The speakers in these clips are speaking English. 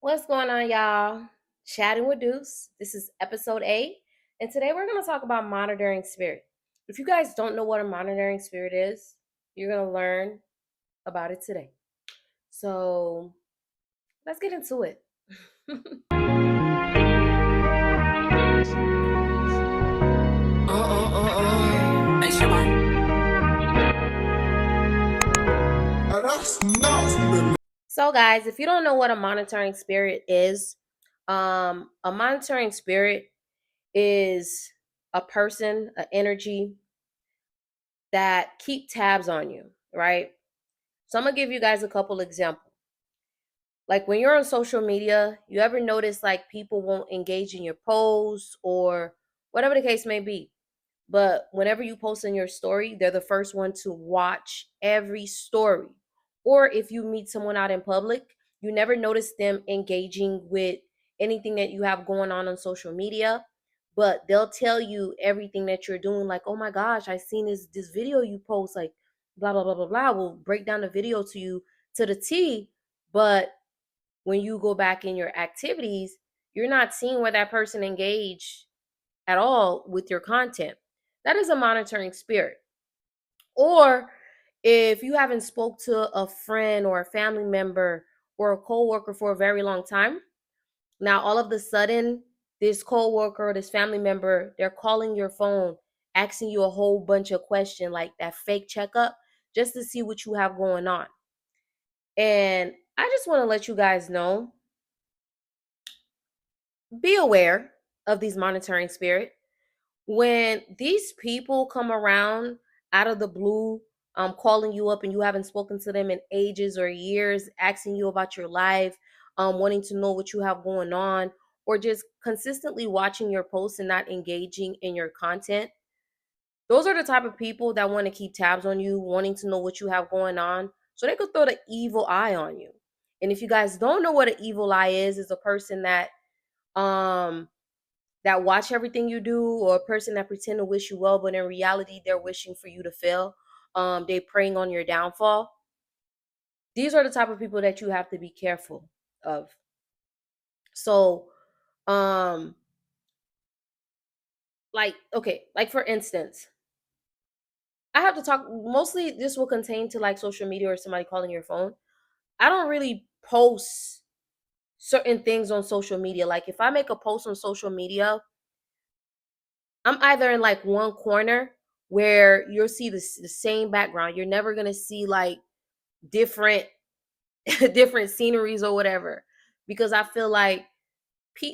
What's going on, y'all? Chatting with Deus. This is episode 8, and today we're going to talk about monitoring spirit. If you guys don't know what a monitoring spirit is, you're going to learn about it today. So let's get into it. Hey, Shabba. So, guys, if you don't know what a monitoring spirit is, a monitoring spirit is a person, an energy that keep tabs on you, right? So I'm gonna give you guys a couple examples. Like when you're on social media, you ever notice like people won't engage in your posts or whatever the case may be. But whenever you post in your story, they're the first one to watch every story. Or if you meet someone out in public, you never notice them engaging with anything that you have going on social media, but they'll tell you everything that you're doing. Like, oh my gosh, I seen this video you post, like blah blah blah blah blah. We'll break down the video to you to the T, but when you go back in your activities, you're not seeing where that person engaged at all with your content. That is a monitoring spirit. Or if you haven't spoke to a friend or a family member or a coworker for a very long time, now all of a sudden this coworker or this family member, they're calling your phone, asking you a whole bunch of questions like that fake checkup just to see what you have going on. And I just want to let you guys know, be aware of these monitoring spirit. When these people come around out of the blue, calling you up and you haven't spoken to them in ages or years, asking you about your life, wanting to know what you have going on, or just consistently watching your posts and not engaging in your content, those are the type of people that want to keep tabs on you, wanting to know what you have going on, so they could throw the evil eye on you. And if you guys don't know what an evil eye is a person um that watch everything you do, or a person that pretend to wish you well, but in reality they're wishing for you to fail. They preying on your downfall. These are the type of people that you have to be careful of. So, um, like, okay, like for instance, I have to talk mostly this will contain to like social media or somebody calling your phone. I don't really post certain things on social media. Like if I make a post on social media, I'm either in like one corner where you'll see the same background. You're never gonna see like different different sceneries or whatever, because I feel like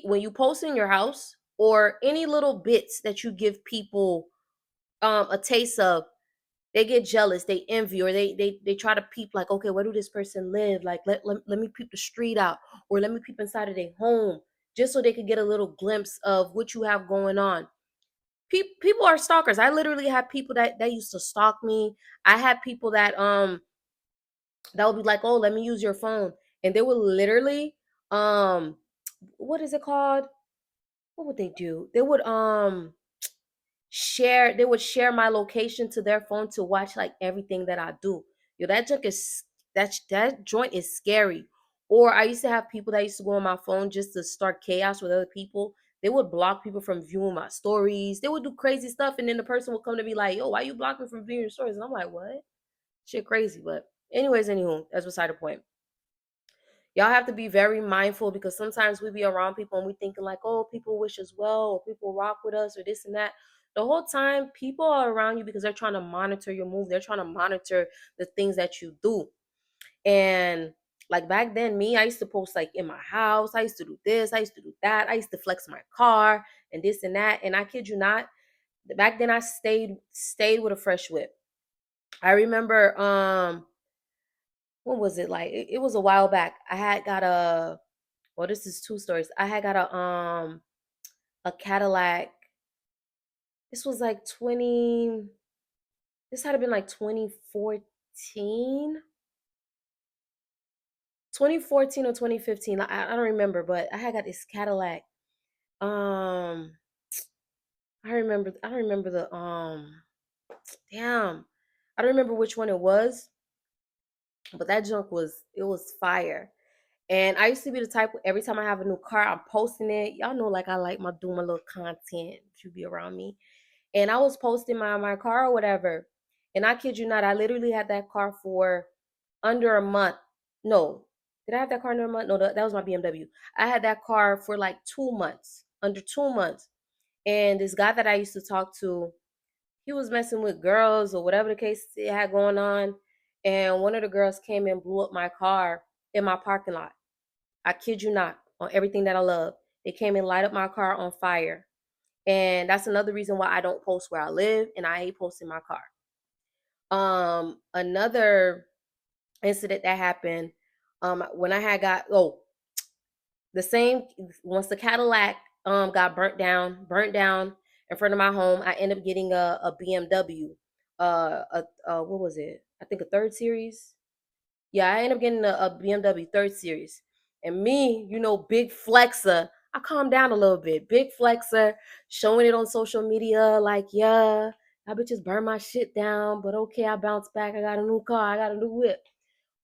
when you post in your house or any little bits that you give people a taste of, they get jealous, they envy, or they try to peep like, okay, where do this person live? Like let me peep the street out, or let me peep inside of their home, just so they could get a little glimpse of what you have going on. People are stalkers. I literally have people that used to stalk me. I had people that would be like, "Oh, let me use your phone," and they would literally, um, what is it called? What would they do? They would share my location to their phone to watch like everything that I do. Yo, that joint is scary. Or I used to have people that used to go on my phone just to start chaos with other people. They would block people from viewing my stories. They would do crazy stuff, and then the person would come to me like, "Yo, why you blocking me from viewing your stories?" And I'm like, "What? Shit, crazy." But anyways, anywho, that's beside the point. Y'all have to be very mindful, because sometimes we be around people and we thinking like, oh, people wish us well, or people rock with us, or this and that. The whole time people are around you because they're trying to monitor your move. They're trying to monitor the things that you do. And like back then, me, I used to post like in my house. I used to do this. I used to do that. I used to flex my car and this and that. And I kid you not, back then I stayed with a fresh whip. I remember what was it like? It was a while back. I had got a well, this is two stories. I had got a Cadillac. This was like 20 this had been like 2014 or 2015. I don't remember, but I had got this Cadillac. Um I don't remember the damn. I don't remember which one it was, but that junk was it was fire. And I used to be the type every time I have a new car, I'm posting it. Y'all know, like I like my doing my little content if you be around me. And I was posting my car or whatever. And I kid you not, I literally had that car for under a month. No, did I have that car under a month? No, that was my BMW. I had that car for like 2 months, under 2 months. And this guy that I used to talk to, he was messing with girls or whatever the case it had going on. And one of the girls came and blew up my car in my parking lot. I kid you not, on everything that I love. They came and light up my car on fire. And that's another reason why I don't post where I live and I hate posting my car. Another incident that happened when I had got the same once the Cadillac got burnt down in front of my home. I ended up getting a BMW, what was it? I think a third series. Yeah, I ended up getting a BMW third series. And me, big flexer. I calmed down a little bit. Big flexer, showing it on social media, like, yeah, I bitches burn my shit down, but okay, I bounced back. I got a new car, I got a new whip.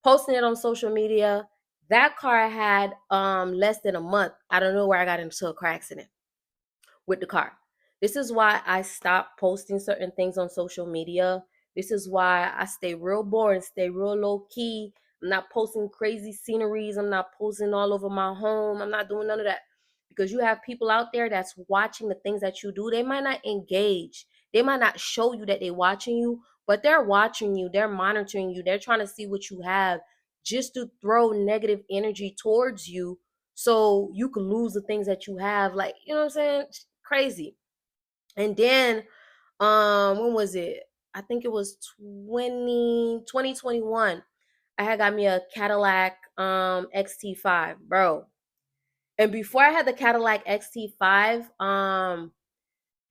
Posting it on social media. That car I had less than a month. I don't know where I got into a car accident with the car. This is why I stopped posting certain things on social media. This is why I stay real boring, stay real low key. I'm not posting crazy sceneries. I'm not posting all over my home. I'm not doing none of that. Because you have people out there that's watching the things that you do. They might not engage. They might not show you that they're watching you, but they're watching you. They're monitoring you. They're trying to see what you have just to throw negative energy towards you so you can lose the things that you have. Like, you know what I'm saying? Crazy. And then when was it? I think it was 2021. I had got me a Cadillac XT5, bro. And before I had the Cadillac XT5,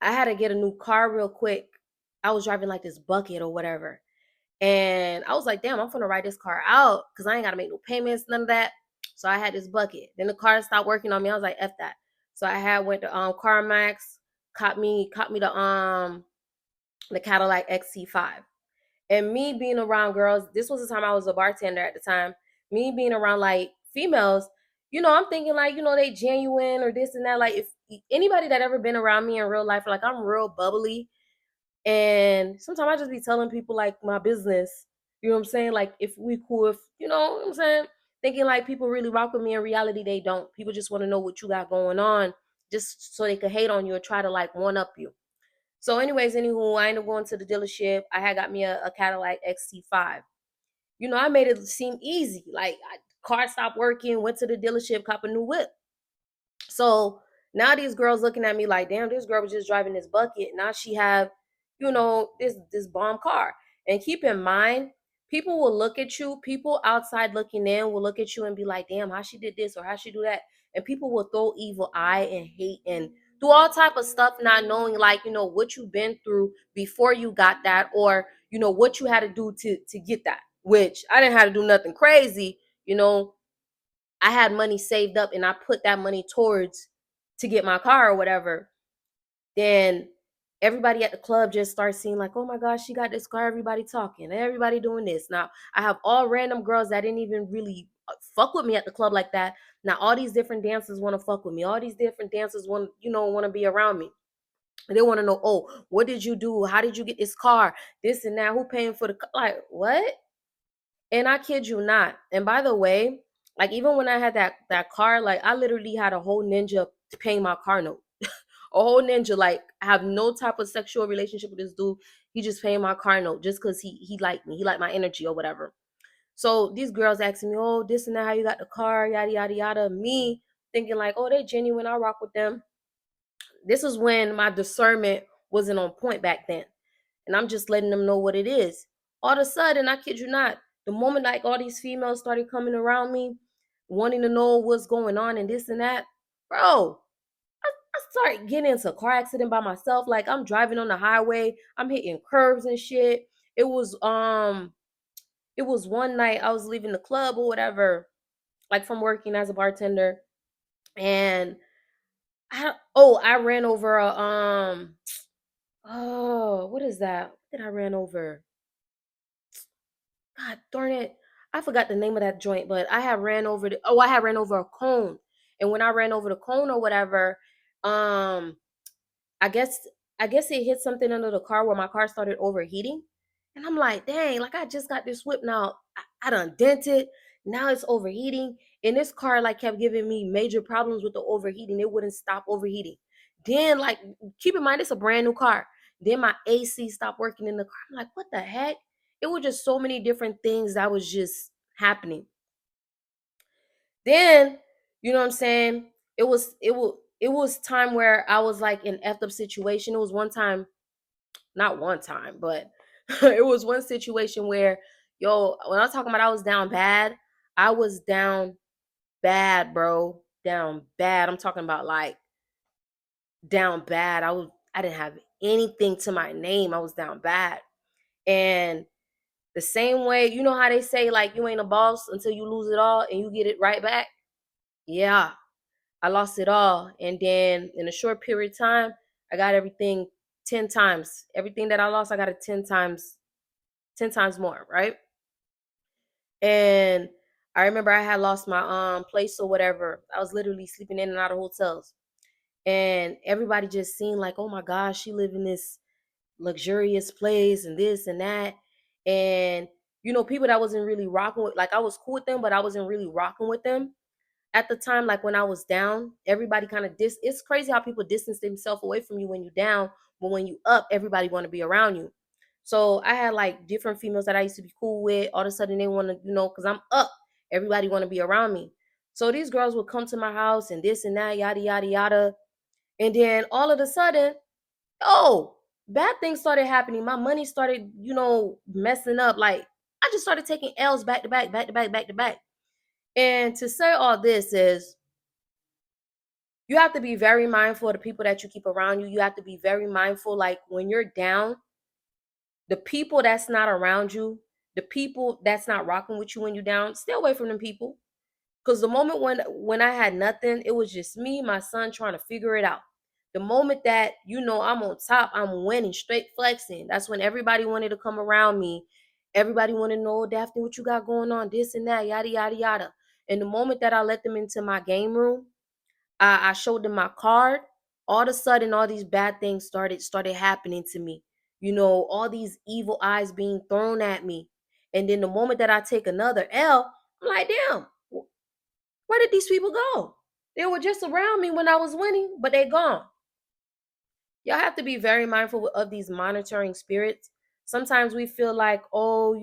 I had to get a new car real quick. I was driving like this bucket or whatever. And I was like, damn, I'm gonna ride this car out because I ain't gotta make no payments, none of that. So I had this bucket. Then the car stopped working on me. I was like, F that. So I had went to CarMax, caught me the Cadillac XT5. And me being around girls, this was the time I was a bartender at the time. Me being around like females, I'm thinking like, they genuine or this and that. Like if anybody that ever been around me in real life, like I'm real bubbly. And sometimes I just be telling people like my business. You know what I'm saying? Like if we cool, if you know what I'm saying? Thinking like people really rock with me. In reality, they don't. People just want to know what you got going on, just so they could hate on you or try to like one up you. So, anyways, anywho, I ended up going to the dealership. I had got me a Cadillac XT5. I made it seem easy. Like car stopped working, went to the dealership, cop a new whip. So now these girls looking at me like, damn, this girl was just driving this bucket. Now she have, this bomb car. And keep in mind, people will look at you. People outside looking in will look at you and be like, damn, how she did this or how she do that. And people will throw evil eye and hate and do all type of stuff, not knowing like what you've been through before you got that, or what you had to do to get that. Which I didn't have to do nothing crazy. You know, I had money saved up and I put that money towards to get my car or whatever, then everybody at the club just starts seeing like, oh my gosh, she got this car, everybody talking, everybody doing this. Now I have all random girls that didn't even really fuck with me at the club like that. Now all these different dancers want to fuck with me. All these different dancers want to be around me. They want to know, oh, what did you do? How did you get this car? This and that. Who paying for the car? Like what? And I kid you not. And by the way, like even when I had that car, like I literally had a whole ninja paying my car note. A whole ninja, like I have no type of sexual relationship with this dude. He just paying my car note just because he liked me. He liked my energy or whatever. So these girls asking me, oh, this and that, how you got the car, yada yada yada. Me thinking like, oh, they genuine. I rock with them. This is when my discernment wasn't on point back then, and I'm just letting them know what it is. All of a sudden, I kid you not, the moment like all these females started coming around me, wanting to know what's going on and this and that, bro, I started getting into a car accident by myself. Like I'm driving on the highway, I'm hitting curves and shit. It was um, it was one night I was leaving the club or whatever, like from working as a bartender, and I ran over a oh, what is that? What did I ran over? God darn it. I forgot the name of that joint, but I had ran over a cone. And when I ran over the cone or whatever, um I guess I guess it hit something under the car where my car started overheating. And I'm like, dang, like I just got this whip now. I done dented. Now it's overheating. And this car like kept giving me major problems with the overheating. It wouldn't stop overheating. Then like keep in mind it's a brand new car. Then my AC stopped working in the car. I'm like, what the heck? It was just so many different things that was just happening. Then, you know what I'm saying? It was time where I was like in effed up situation. It was one time, not one time, but it was one situation where, yo, when I was talking about I was down bad, I was down bad, bro. Down bad. I'm talking about like down bad. I didn't have anything to my name. I was down bad. And the same way, you know how they say like you ain't a boss until you lose it all and you get it right back? Yeah. I lost it all. And then in a short period of time, I got everything 10 times. Everything that I lost, I got it 10 times more, right? And I remember I had lost my place or whatever. I was literally sleeping in and out of hotels. And everybody just seemed like, oh my gosh, she live in this luxurious place and this and that. And people that wasn't really rocking with, like I was cool with them, but I wasn't really rocking with them at the time. Like when I was down, everybody kind of it's crazy how people distance themselves away from you when you're down, but when you up, everybody want to be around you. So I had like different females that I used to be cool with. All of a sudden they want to, because I'm up, everybody want to be around me. So these girls would come to my house and this and that, yada yada yada. And then all of a sudden, oh, bad things started happening. My money started, messing up. Like I just started taking L's back to back, back to back, back to back. And to say all this is you have to be very mindful of the people that you keep around you. You have to be very mindful, like when you're down, the people that's not around you, the people that's not rocking with you when you're down, stay away from them people. Because the moment when I had nothing, it was just me, my son trying to figure it out. The moment that I'm on top, I'm winning, straight flexing. That's when everybody wanted to come around me. Everybody wanted to know, Daphne, what you got going on, this and that, yada yada yada. And the moment that I let them into my game room, I showed them my card. All of a sudden, all these bad things started happening to me. All these evil eyes being thrown at me. And then the moment that I take another L, I'm like, damn, where did these people go? They were just around me when I was winning, but they gone. Y'all have to be very mindful of these monitoring spirits. Sometimes we feel like, oh,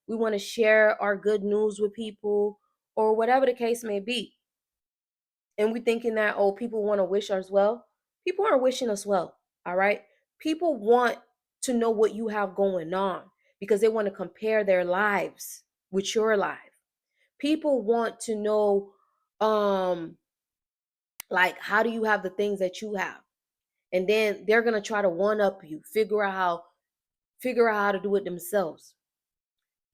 we want to share our good news with people or whatever the case may be, and we thinking that, oh, people want to wish us well. People aren't wishing us well. All right, people want to know what you have going on because they want to compare their lives with your life. People want to know, um like, how do you have the things that you have, and then they're going to try to one up you, figure out how to do it themselves.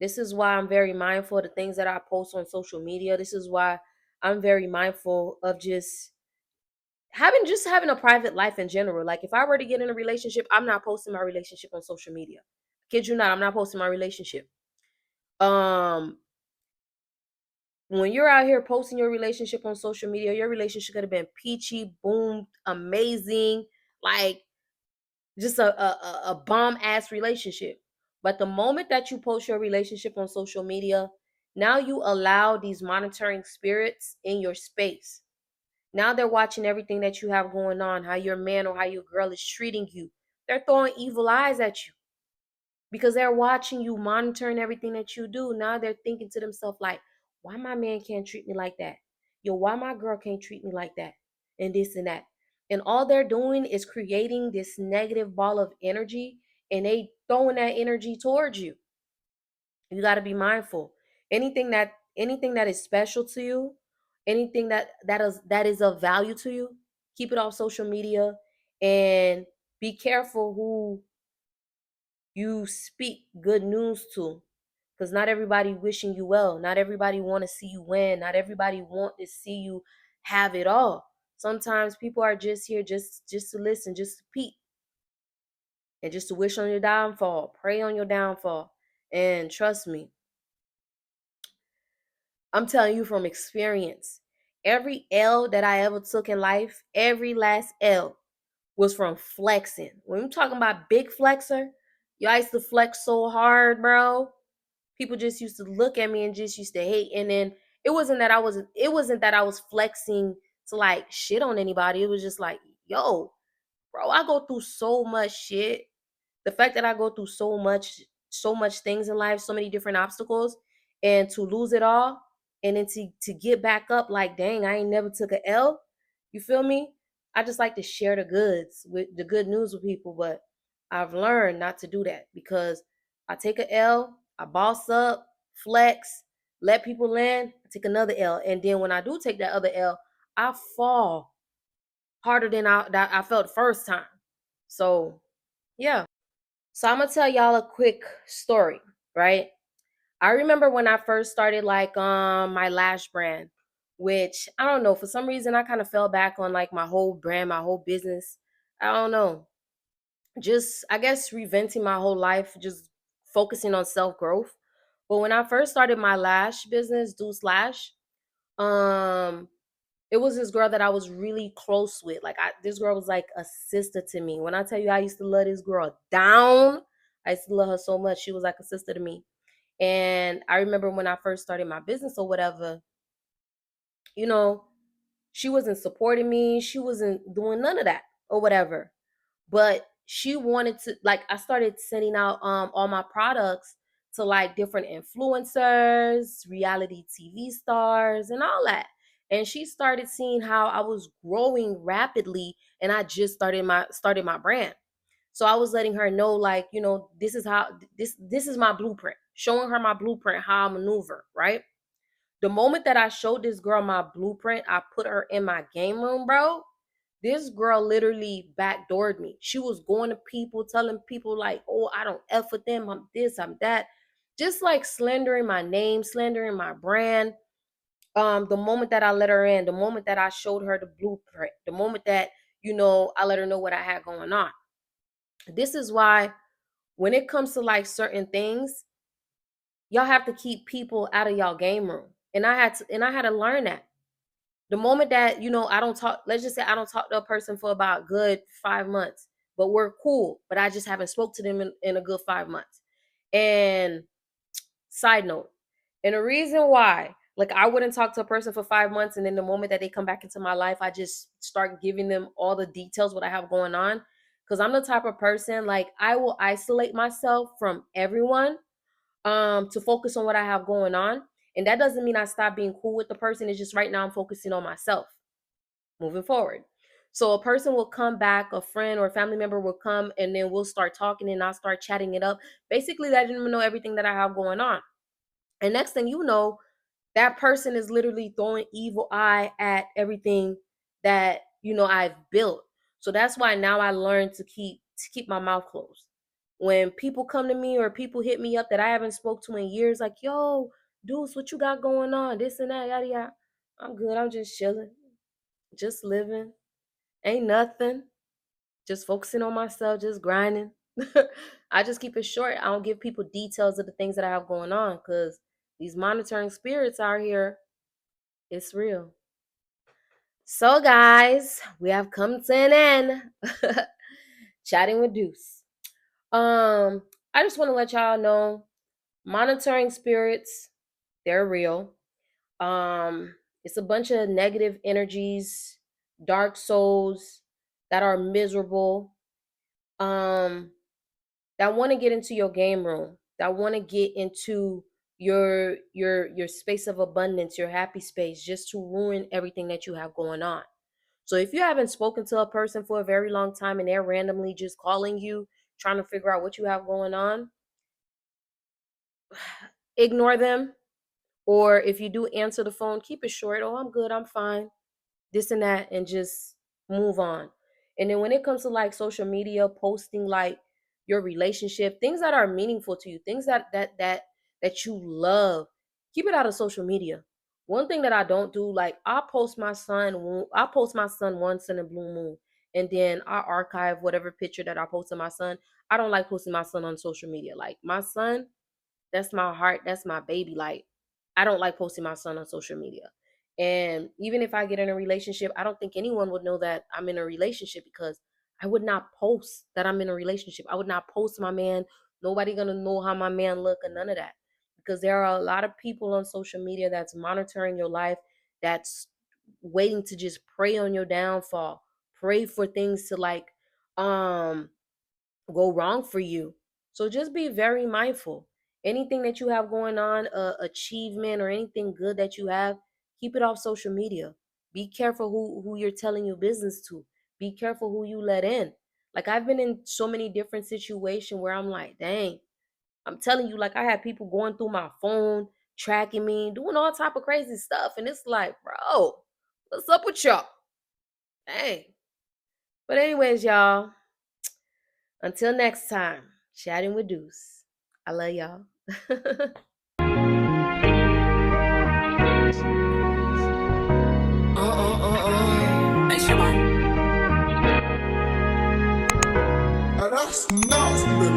This is why I'm very mindful of the things that I post on social media. This is why I'm very mindful of just having a private life in general. Like if I were to get in a relationship, I'm not posting my relationship on social media. Kid you not, I'm not posting my relationship. Um, when you're out here posting your relationship on social media, your relationship could have been peachy, boom, amazing, like just a bomb ass relationship. But the moment that you post your relationship on social media, now you allow these monitoring spirits in your space. Now they're watching everything that you have going on, how your man or how your girl is treating you. They're throwing evil eyes at you because they're watching you, monitoring everything that you do. Now they're thinking to themselves like, why my man can't treat me like that? Yo, why my girl can't treat me like that? And this and that. And all they're doing is creating this negative ball of energy, and they throwing that energy towards you. You got to be mindful. Anything that is special to you, anything that is of value to you, keep it off social media, and be careful who you speak good news to, because not everybody wishing you well. Not everybody want to see you win. Not everybody want to see you have it all. Sometimes people are just here just to listen, just to peep, and just to wish on your downfall, pray on your downfall. And trust me, I'm telling you from experience. Every L that I ever took in life, every last L was from flexing. When I'm talking about big flexer, yo, I used to flex so hard, bro. People just used to look at me and just used to hate. And then it wasn't that I was flexing to like shit on anybody. It was just like, yo, bro, I go through so much shit. The fact that I go through so much things in life, so many different obstacles, and to lose it all, and then to get back up, like, dang, I ain't never took a L. You feel me? I just like to share the good news with people, but I've learned not to do that because I take a L, I boss up, flex, let people in, I take another L, and then when I do take that other L, I fall harder than I felt the first time. So yeah. So I'm gonna tell y'all a quick story, right? I remember when I first started like my lash brand, which I don't know, for some reason I kind of fell back on like my whole brand, my whole business. I don't know. Just I guess reventing my whole life, just focusing on self-growth. But when I first started my lash business, Deuce Lash, um, it was this girl that I was really close with. This girl was like a sister to me. When I tell you I used to love this girl down, I used to love her so much. She was like a sister to me. And I remember when I first started my business or whatever, you know, she wasn't supporting me. She wasn't doing none of that or whatever. But she wanted to, like, I started sending out all my products to like different influencers, reality TV stars, and all that. And she started seeing how I was growing rapidly, and I just started my brand. So I was letting her know, like, this is how this is my blueprint, showing her my blueprint, how I maneuver, right? The moment that I showed this girl my blueprint, I put her in my game room, bro. This girl literally backdoored me. She was going to people, telling people like, "Oh, I don't f with them. I'm this, I'm that," just like slandering my name, slandering my brand. The moment that I let her in, the moment that I showed her the blueprint, the moment that I let her know what I had going on. This is why when it comes to like certain things, y'all have to keep people out of y'all game room. And I had to learn that. The moment that, I don't talk, let's just say I don't talk to a person for about good 5 months, but we're cool, but I just haven't spoke to them in a good 5 months. And side note, and the reason why, like, I wouldn't talk to a person for 5 months, and then the moment that they come back into my life, I just start giving them all the details what I have going on. Because I'm the type of person, like, I will isolate myself from everyone to focus on what I have going on. And that doesn't mean I stop being cool with the person. It's just right now I'm focusing on myself moving forward. So a person will come back, a friend or a family member will come, and then we'll start talking and I'll start chatting it up. Basically, letting them know everything that I have going on. And next thing you know, that person is literally throwing evil eye at everything that I've built. So that's why now I learned to keep my mouth closed. When people come to me or people hit me up that I haven't spoke to in years, like, yo, Deuce, what you got going on, this and that, yada yada, I'm good, I'm just chilling, just living, ain't nothing, just focusing on myself, just grinding. I just keep it short. I don't give people details of the things that I have going on, because these monitoring spirits out here, it's real. So, guys, we have come to an end. Chatting with Deuce. I just want to let y'all know, monitoring spirits, they're real. Um, it's a bunch of negative energies, dark souls that are miserable. Um, that want to get into your game room, that want to get into your space of abundance, your happy space, just to ruin everything that you have going on. So if you haven't spoken to a person for a very long time and they're randomly just calling you, trying to figure out what you have going on, ignore them. Or if you do answer the phone, keep it short. Oh, I'm good, I'm fine, this and that, and just move on. And then when it comes to like social media, posting like your relationship, things that are meaningful to you, things that you love, keep it out of social media. One thing that I don't do, like, I post my son once in a blue moon, and then I archive whatever picture that I post of my son. I don't like posting my son on social media. Like, my son, that's my heart, that's my baby. Like, I don't like posting my son on social media. And even if I get in a relationship, I don't think anyone would know that I'm in a relationship because I would not post that I'm in a relationship. I would not post my man. Nobody gonna know how my man look or none of that. Because there are a lot of people on social media that's monitoring your life, that's waiting to just prey on your downfall, pray for things to like um go wrong for you. So just be very mindful. Anything that you have going on, achievement or anything good that you have, keep it off social media. Be careful who you're telling your business to. Be careful who you let in. Like I've been in so many different situations where I'm like, dang, I'm telling you, like I had people going through my phone, tracking me, doing all type of crazy stuff, and it's like, bro, what's up with y'all? Dang. But anyways, y'all, until next time, chatting with Deuce. I love y'all. Hey, Shabba. That's nasty.